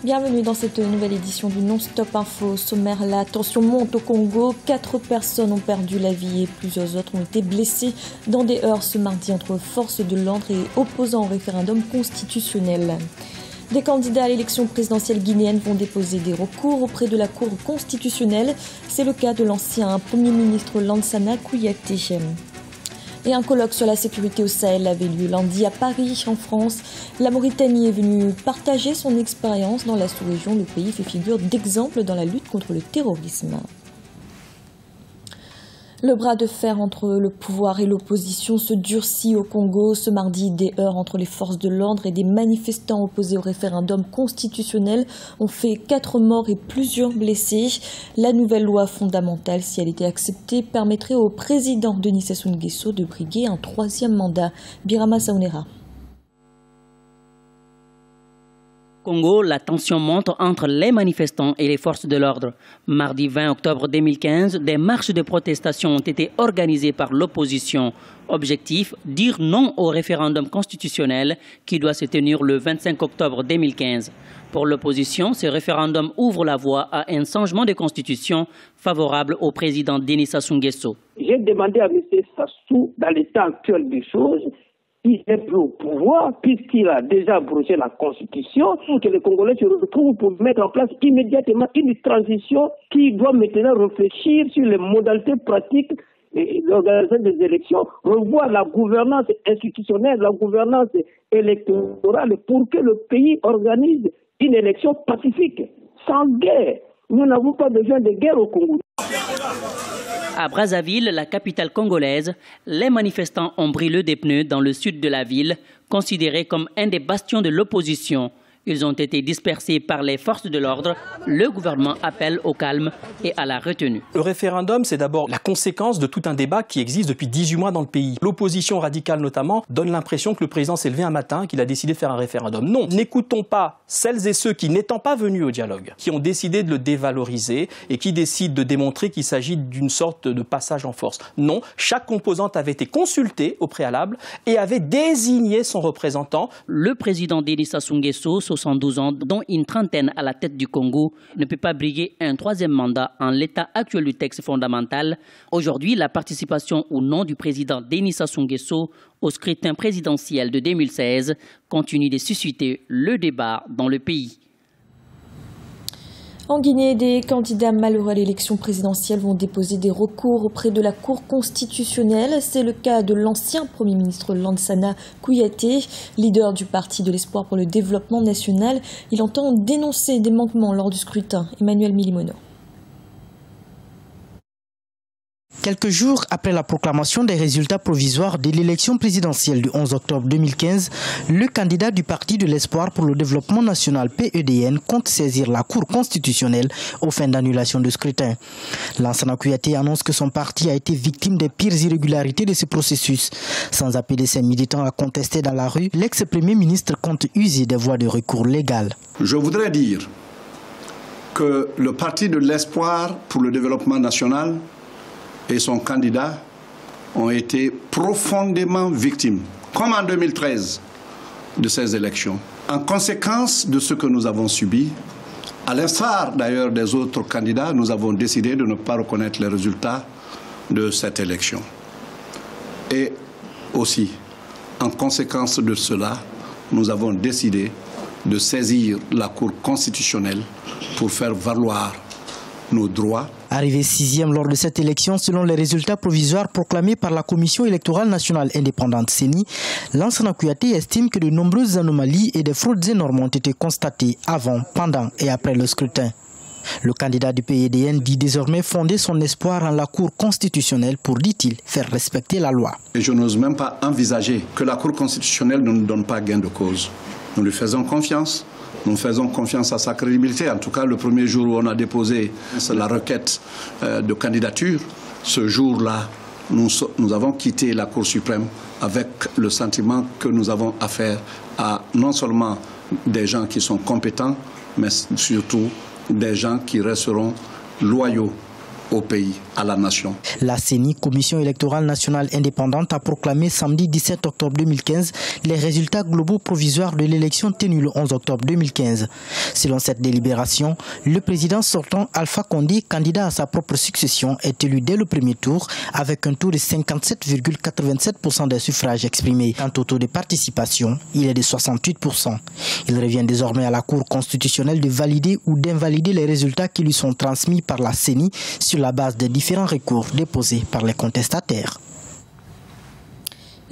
Bienvenue dans cette nouvelle édition du Non-Stop Info. Au sommaire, la tension monte au Congo. 4 personnes ont perdu la vie et plusieurs autres ont été blessées dans des heurts ce mardi entre forces de l'ordre et opposants au référendum constitutionnel. Des candidats à l'élection présidentielle guinéenne vont déposer des recours auprès de la Cour constitutionnelle. C'est le cas de l'ancien Premier ministre Lansana Kouyaté. Et un colloque sur la sécurité au Sahel avait lieu lundi à Paris, en France. La Mauritanie est venue partager son expérience dans la sous-région. Le pays fait figure d'exemple dans la lutte contre le terrorisme. Le bras de fer entre le pouvoir et l'opposition se durcit au Congo. Ce mardi, des heurts entre les forces de l'ordre et des manifestants opposés au référendum constitutionnel ont fait 4 morts et plusieurs blessés. La nouvelle loi fondamentale, si elle était acceptée, permettrait au président Denis Sassou Nguesso de briguer un 3e mandat. Birama Saounera. Congo, la tension monte entre les manifestants et les forces de l'ordre. Mardi 20 octobre 2015, des marches de protestation ont été organisées par l'opposition. Objectif, dire non au référendum constitutionnel qui doit se tenir le 25 octobre 2015. Pour l'opposition, ce référendum ouvre la voie à un changement de constitution favorable au président Denis Sassou Nguesso. J'ai demandé à M. Sassou, dans l'état actuel des choses, il est plus au pouvoir, puisqu'il a déjà abrogé la Constitution, que les Congolais se retrouvent pour mettre en place immédiatement une transition qui doit maintenant réfléchir sur les modalités pratiques et l'organisation des élections, revoir la gouvernance institutionnelle, la gouvernance électorale pour que le pays organise une élection pacifique, sans guerre. Nous n'avons pas besoin de guerre au Congo. À Brazzaville, la capitale congolaise, les manifestants ont brûlé des pneus dans le sud de la ville, considéré comme un des bastions de l'opposition. Ils ont été dispersés par les forces de l'ordre. Le gouvernement appelle au calme et à la retenue. Le référendum, c'est d'abord la conséquence de tout un débat qui existe depuis 18 mois dans le pays. L'opposition radicale notamment donne l'impression que le président s'est levé un matin, qu'il a décidé de faire un référendum. Non, n'écoutons pas celles et ceux qui, n'étant pas venus au dialogue, qui ont décidé de le dévaloriser et qui décident de démontrer qu'il s'agit d'une sorte de passage en force. Non, chaque composante avait été consultée au préalable et avait désigné son représentant. Le président Denis Sassou Nguesso, 72 ans, dont une trentaine à la tête du Congo, ne peut pas briguer un 3e mandat en l'état actuel du texte fondamental. Aujourd'hui, la participation ou non du président Denis Sassou Nguesso au scrutin présidentiel de 2016 continue de susciter le débat dans le pays. En Guinée, des candidats malheureux à l'élection présidentielle vont déposer des recours auprès de la Cour constitutionnelle. C'est le cas de l'ancien Premier ministre Lansana Kouyaté, leader du Parti de l'Espoir pour le développement national. Il entend dénoncer des manquements lors du scrutin. Emmanuel Milimono. Quelques jours après la proclamation des résultats provisoires de l'élection présidentielle du 11 octobre 2015, le candidat du Parti de l'Espoir pour le développement national PEDN compte saisir la Cour constitutionnelle aux fins d'annulation du scrutin. Lansana Kouyaté annonce que son parti a été victime des pires irrégularités de ce processus. Sans appeler ses militants à contester dans la rue, l'ex-premier ministre compte user des voies de recours légales. Je voudrais dire que le Parti de l'Espoir pour le développement national et son candidat ont été profondément victimes, comme en 2013, de ces élections. En conséquence de ce que nous avons subi, à l'instar d'ailleurs des autres candidats, nous avons décidé de ne pas reconnaître les résultats de cette élection. Et aussi, en conséquence de cela, nous avons décidé de saisir la Cour constitutionnelle pour faire valoir nos droits. Arrivé 6e lors de cette élection, selon les résultats provisoires proclamés par la Commission électorale nationale indépendante CENI, Lansana Kouyaté estime que de nombreuses anomalies et des fraudes énormes ont été constatées avant, pendant et après le scrutin. Le candidat du PEDN dit désormais fonder son espoir en la Cour constitutionnelle pour, dit-il, faire respecter la loi. Et je n'ose même pas envisager que la Cour constitutionnelle ne nous donne pas gain de cause. Nous lui faisons confiance. Nous faisons confiance à sa crédibilité. En tout cas, le premier jour où on a déposé la requête de candidature, ce jour-là, nous avons quitté la Cour suprême avec le sentiment que nous avons affaire à non seulement des gens qui sont compétents, mais surtout des gens qui resteront loyaux au pays, à la nation. La CENI, Commission électorale nationale indépendante, a proclamé samedi 17 octobre 2015 les résultats globaux provisoires de l'élection tenue le 11 octobre 2015. Selon cette délibération, le président sortant Alpha Condé, candidat à sa propre succession, est élu dès le premier tour avec un taux de 57,87% des suffrages exprimés. Quant au taux de participation, il est de 68%. Il revient désormais à la Cour constitutionnelle de valider ou d'invalider les résultats qui lui sont transmis par la CENI sur la base des différents recours déposés par les contestataires.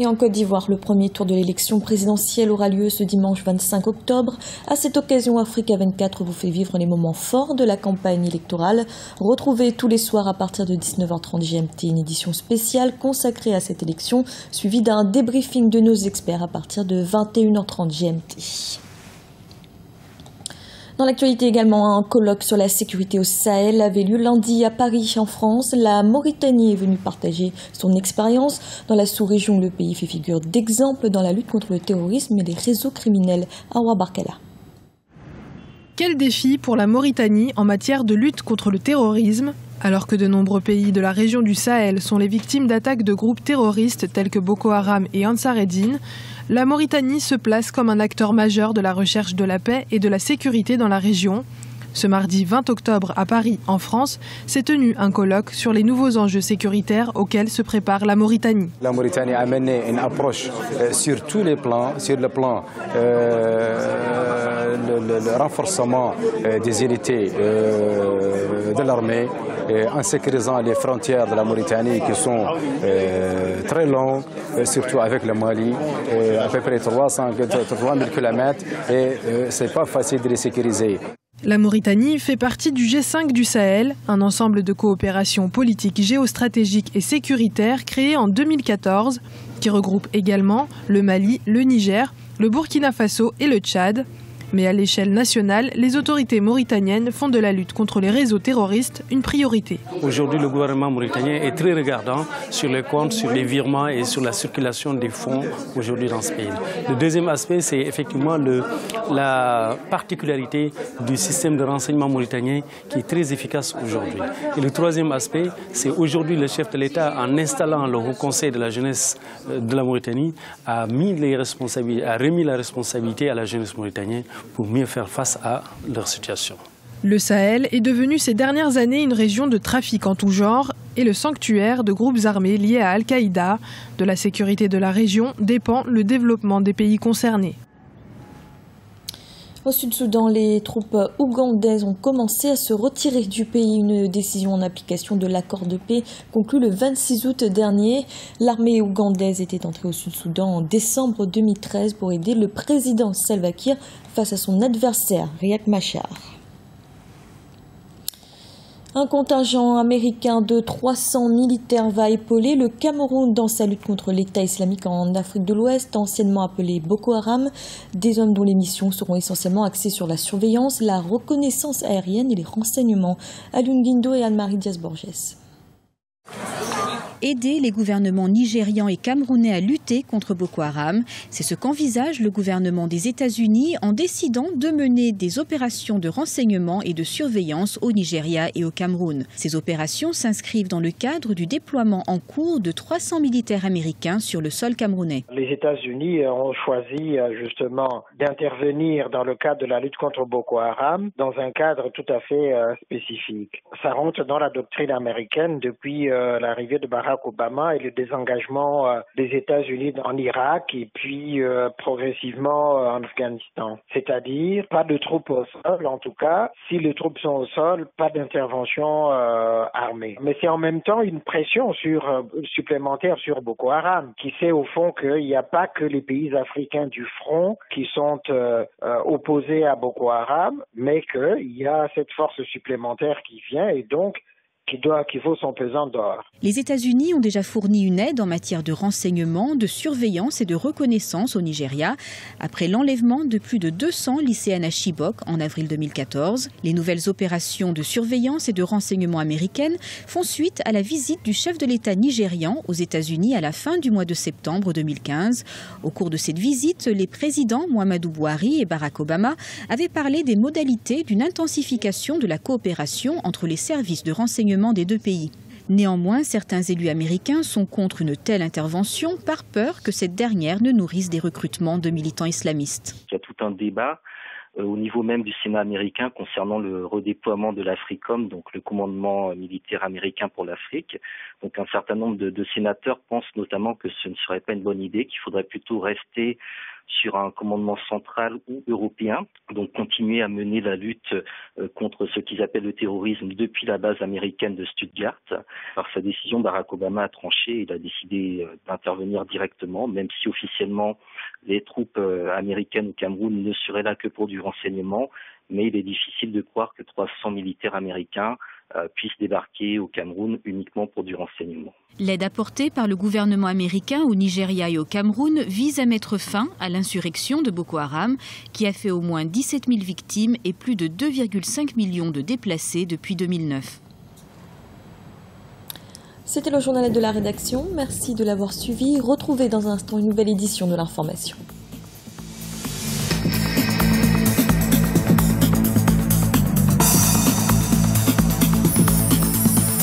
Et en Côte d'Ivoire, le premier tour de l'élection présidentielle aura lieu ce dimanche 25 octobre. À cette occasion, Africa 24 vous fait vivre les moments forts de la campagne électorale. Retrouvez tous les soirs à partir de 19h30 GMT une édition spéciale consacrée à cette élection, suivie d'un débriefing de nos experts à partir de 21h30 GMT. Dans l'actualité également, un colloque sur la sécurité au Sahel avait lieu lundi à Paris, en France. La Mauritanie est venue partager son expérience. Dans la sous-région, le pays fait figure d'exemple dans la lutte contre le terrorisme et les réseaux criminels. Awa Barkala. Quel défi pour la Mauritanie en matière de lutte contre le terrorisme ? Alors que de nombreux pays de la région du Sahel sont les victimes d'attaques de groupes terroristes tels que Boko Haram et Ansar Eddine, la Mauritanie se place comme un acteur majeur de la recherche de la paix et de la sécurité dans la région. Ce mardi 20 octobre à Paris, en France, s'est tenu un colloque sur les nouveaux enjeux sécuritaires auxquels se prépare la Mauritanie. La Mauritanie a mené une approche sur tous les plans, sur le plan le renforcement des unités de l'armée, en sécurisant les frontières de la Mauritanie qui sont très longues, surtout avec le Mali, à peu près 3000 km, et c'est pas facile de les sécuriser. La Mauritanie fait partie du G5 du Sahel, un ensemble de coopération politique, géostratégique et sécuritaire créé en 2014, qui regroupe également le Mali, le Niger, le Burkina Faso et le Tchad. Mais à l'échelle nationale, les autorités mauritaniennes font de la lutte contre les réseaux terroristes une priorité. Aujourd'hui, le gouvernement mauritanien est très regardant sur les comptes, sur les virements et sur la circulation des fonds aujourd'hui dans ce pays. Le deuxième aspect, c'est effectivement la particularité du système de renseignement mauritanien qui est très efficace aujourd'hui. Et le troisième aspect, c'est aujourd'hui le chef de l'État, en installant le Haut Conseil de la jeunesse de la Mauritanie, a remis la responsabilité à la jeunesse mauritanienne pour mieux faire face à leur situation. Le Sahel est devenu ces dernières années une région de trafic en tout genre et le sanctuaire de groupes armés liés à Al-Qaïda. De la sécurité de la région dépend le développement des pays concernés. Au Sud-Soudan, les troupes ougandaises ont commencé à se retirer du pays. Une décision en application de l'accord de paix conclu le 26 août dernier. L'armée ougandaise était entrée au Sud-Soudan en décembre 2013 pour aider le président Salva Kiir face à son adversaire, Riek Machar. Un contingent américain de 300 militaires va épauler le Cameroun dans sa lutte contre l'État islamique en Afrique de l'Ouest, anciennement appelé Boko Haram. Des hommes dont les missions seront essentiellement axées sur la surveillance, la reconnaissance aérienne et les renseignements. Alioune Guindo et Anne-Marie Diaz-Borges. Aider les gouvernements nigérians et camerounais à lutter contre Boko Haram, c'est ce qu'envisage le gouvernement des États-Unis en décidant de mener des opérations de renseignement et de surveillance au Nigeria et au Cameroun. Ces opérations s'inscrivent dans le cadre du déploiement en cours de 300 militaires américains sur le sol camerounais. Les États-Unis ont choisi justement d'intervenir dans le cadre de la lutte contre Boko Haram dans un cadre tout à fait spécifique. Ça rentre dans la doctrine américaine depuis l'arrivée de Barack Obama et le désengagement des États-Unis en Irak et puis progressivement en Afghanistan. C'est-à-dire pas de troupes au sol, en tout cas. Si les troupes sont au sol, pas d'intervention armée. Mais c'est en même temps une pression supplémentaire sur Boko Haram, qui sait au fond qu'il n'y a pas que les pays africains du front qui sont opposés à Boko Haram, mais qu'il y a cette force supplémentaire qui vient et donc qui vaut son pesant d'or. Les États-Unis ont déjà fourni une aide en matière de renseignement, de surveillance et de reconnaissance au Nigeria après l'enlèvement de plus de 200 lycéennes à Chibok en avril 2014. Les nouvelles opérations de surveillance et de renseignement américaines font suite à la visite du chef de l'État nigérian aux États-Unis à la fin du mois de septembre 2015. Au cours de cette visite, les présidents Muhammadu Buhari et Barack Obama avaient parlé des modalités d'une intensification de la coopération entre les services de renseignement gouvernements des deux pays. Néanmoins, certains élus américains sont contre une telle intervention par peur que cette dernière ne nourrisse des recrutements de militants islamistes. Il y a tout un débat au niveau même du Sénat américain concernant le redéploiement de l'AFRICOM, donc le commandement militaire américain pour l'Afrique. Donc un certain nombre de sénateurs pensent notamment que ce ne serait pas une bonne idée, qu'il faudrait plutôt rester sur un commandement central ou européen, donc continuer à mener la lutte contre ce qu'ils appellent le terrorisme depuis la base américaine de Stuttgart. Par sa décision, Barack Obama a tranché, il a décidé d'intervenir directement, même si officiellement les troupes américaines au Cameroun ne seraient là que pour du renseignement, mais il est difficile de croire que 300 militaires américains puissent débarquer au Cameroun uniquement pour du renseignement. L'aide apportée par le gouvernement américain au Nigeria et au Cameroun vise à mettre fin à l'insurrection de Boko Haram, qui a fait au moins 17 000 victimes et plus de 2,5 millions de déplacés depuis 2009. C'était le journal de la rédaction. Merci de l'avoir suivi. Retrouvez dans un instant une nouvelle édition de l'information.